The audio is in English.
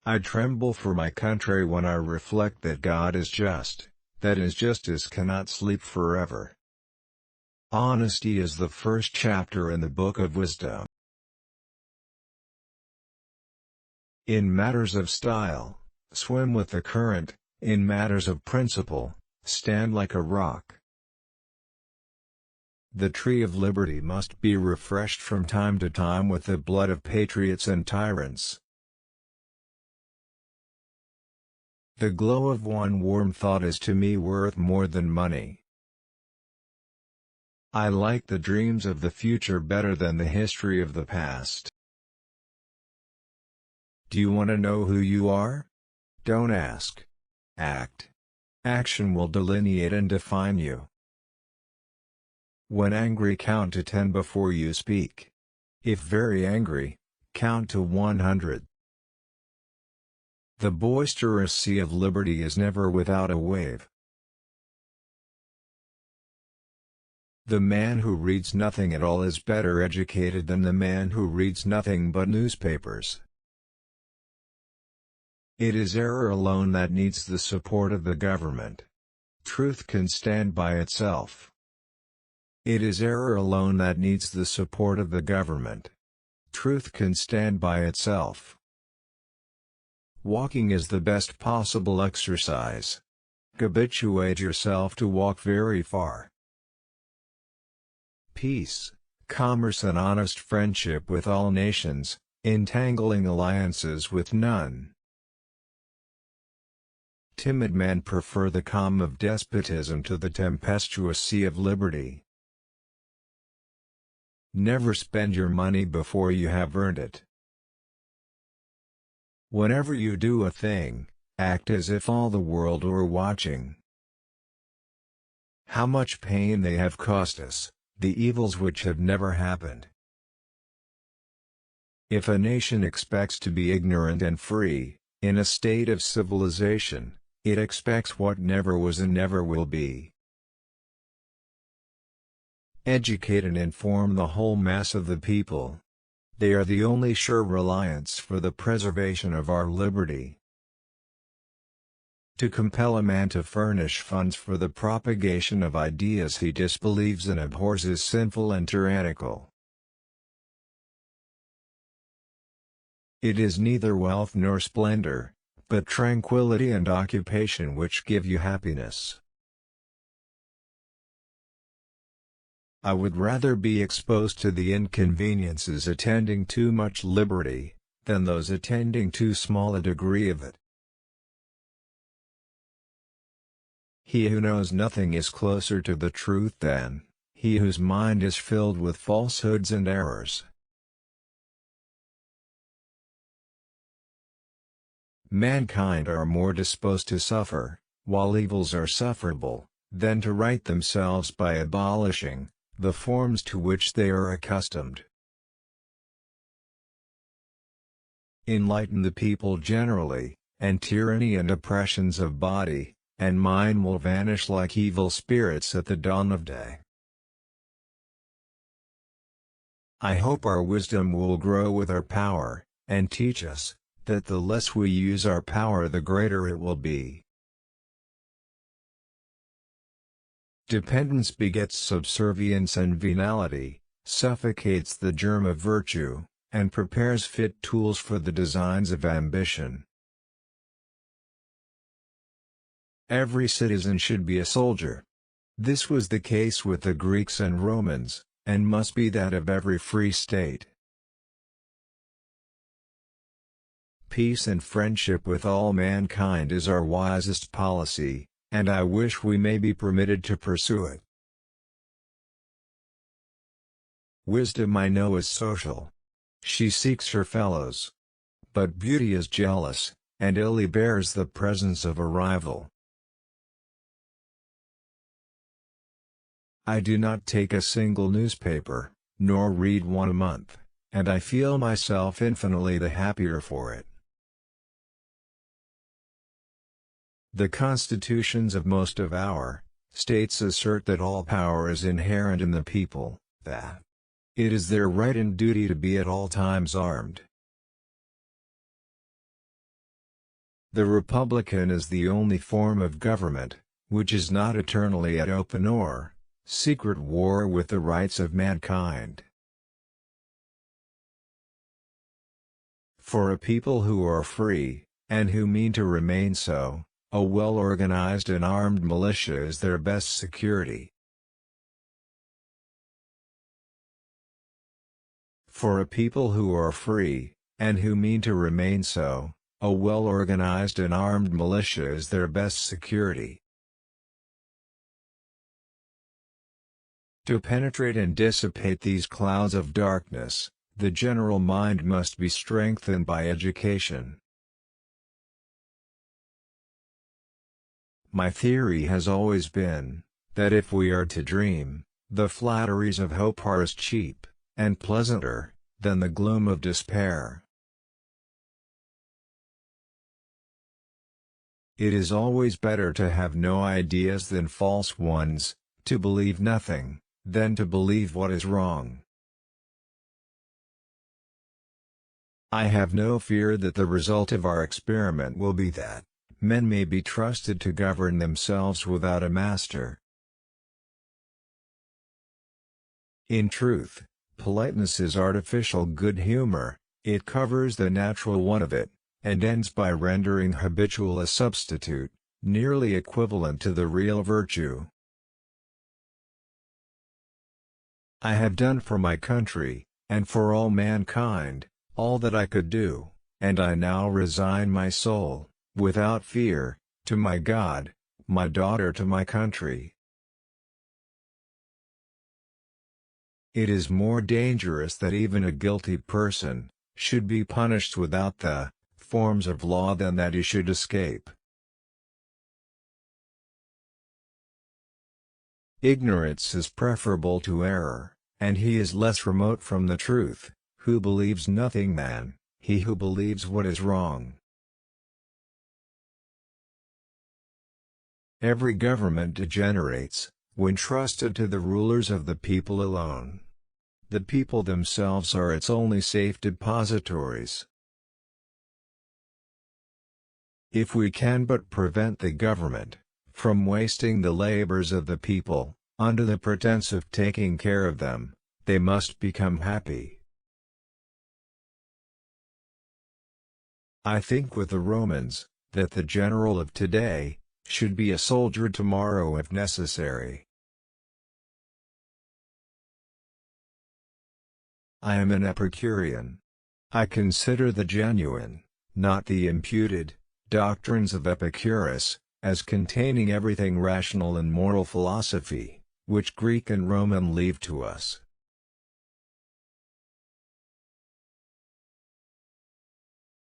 I tremble for my country when I reflect that God is just, that His justice cannot sleep forever. Honesty is the first chapter in the Book of Wisdom. In matters of style, swim with the current; in matters of principle, stand like a rock. The tree of liberty must be refreshed from time to time with the blood of patriots and tyrants. The glow of one warm thought is to me worth more than money. I like the dreams of the future better than the history of the past. Do you want to know who you are? Don't ask. Act. Action will delineate and define you. When angry, count to 10 before you speak. If very angry, count to 100. The boisterous sea of liberty is never without a wave. The man who reads nothing at all is better educated than the man who reads nothing but newspapers. It is error alone that needs the support of the government. Truth can stand by itself. It is error alone that needs the support of the government. Truth can stand by itself. Walking is the best possible exercise. Habituate yourself to walk very far. Peace, commerce and honest friendship with all nations, entangling alliances with none. Timid men prefer the calm of despotism to the tempestuous sea of liberty. Never spend your money before you have earned it. Whenever you do a thing, act as if all the world were watching. How much pain they have cost us, the evils which have never happened. If a nation expects to be ignorant and free, in a state of civilization, it expects what never was and never will be. Educate and inform the whole mass of the people. They are the only sure reliance for the preservation of our liberty. To compel a man to furnish funds for the propagation of ideas he disbelieves and abhors is sinful and tyrannical. It is neither wealth nor splendor, but tranquility and occupation which give you happiness. I would rather be exposed to the inconveniences attending too much liberty, than those attending too small a degree of it. He who knows nothing is closer to the truth than he whose mind is filled with falsehoods and errors. Mankind are more disposed to suffer, while evils are sufferable, than to right themselves by abolishing the forms to which they are accustomed. Enlighten the people generally, and tyranny and oppressions of body and mind will vanish like evil spirits at the dawn of day. I hope our wisdom will grow with our power, and teach us that the less we use our power the greater it will be. Dependence begets subservience, and venality suffocates the germ of virtue, and prepares fit tools for the designs of ambition. Every citizen should be a soldier. This was the case with the Greeks and Romans, and must be that of every free state. Peace and friendship with all mankind is our wisest policy, and I wish we may be permitted to pursue it. Wisdom I know is social. She seeks her fellows. But beauty is jealous, and illy bears the presence of a rival. I do not take a single newspaper, nor read one a month, and I feel myself infinitely the happier for it. The constitutions of most of our states assert that all power is inherent in the people, that it is their right and duty to be at all times armed. The republican is the only form of government which is not eternally at open or secret war with the rights of mankind. For a people who are free, and who mean to remain so, a well-organized and armed militia is their best security. For a people who are free, and who mean to remain so, a well-organized and armed militia is their best security. To penetrate and dissipate these clouds of darkness, the general mind must be strengthened by education. My theory has always been, that if we are to dream, the flatteries of hope are as cheap, and pleasanter, than the gloom of despair. It is always better to have no ideas than false ones, to believe nothing, than to believe what is wrong. I have no fear that the result of our experiment will be that men may be trusted to govern themselves without a master. In truth, politeness is artificial good humor, it covers the natural want of it, and ends by rendering habitual a substitute, nearly equivalent to the real virtue. I have done for my country, and for all mankind, all that I could do, and I now resign my soul, without fear, to my God, my daughter to my country. It is more dangerous that even a guilty person should be punished without the forms of law than that he should escape. Ignorance is preferable to error, and he is less remote from the truth who believes nothing than he who believes what is wrong. Every government degenerates when trusted to the rulers of the people alone. The people themselves are its only safe depositories. If we can but prevent the government from wasting the labors of the people, under the pretense of taking care of them, they must become happy. I think with the Romans, that the general of today should be a soldier tomorrow if necessary. I am an Epicurean. I consider the genuine, not the imputed, doctrines of Epicurus, as containing everything rational in moral philosophy, which Greek and Roman leave to us.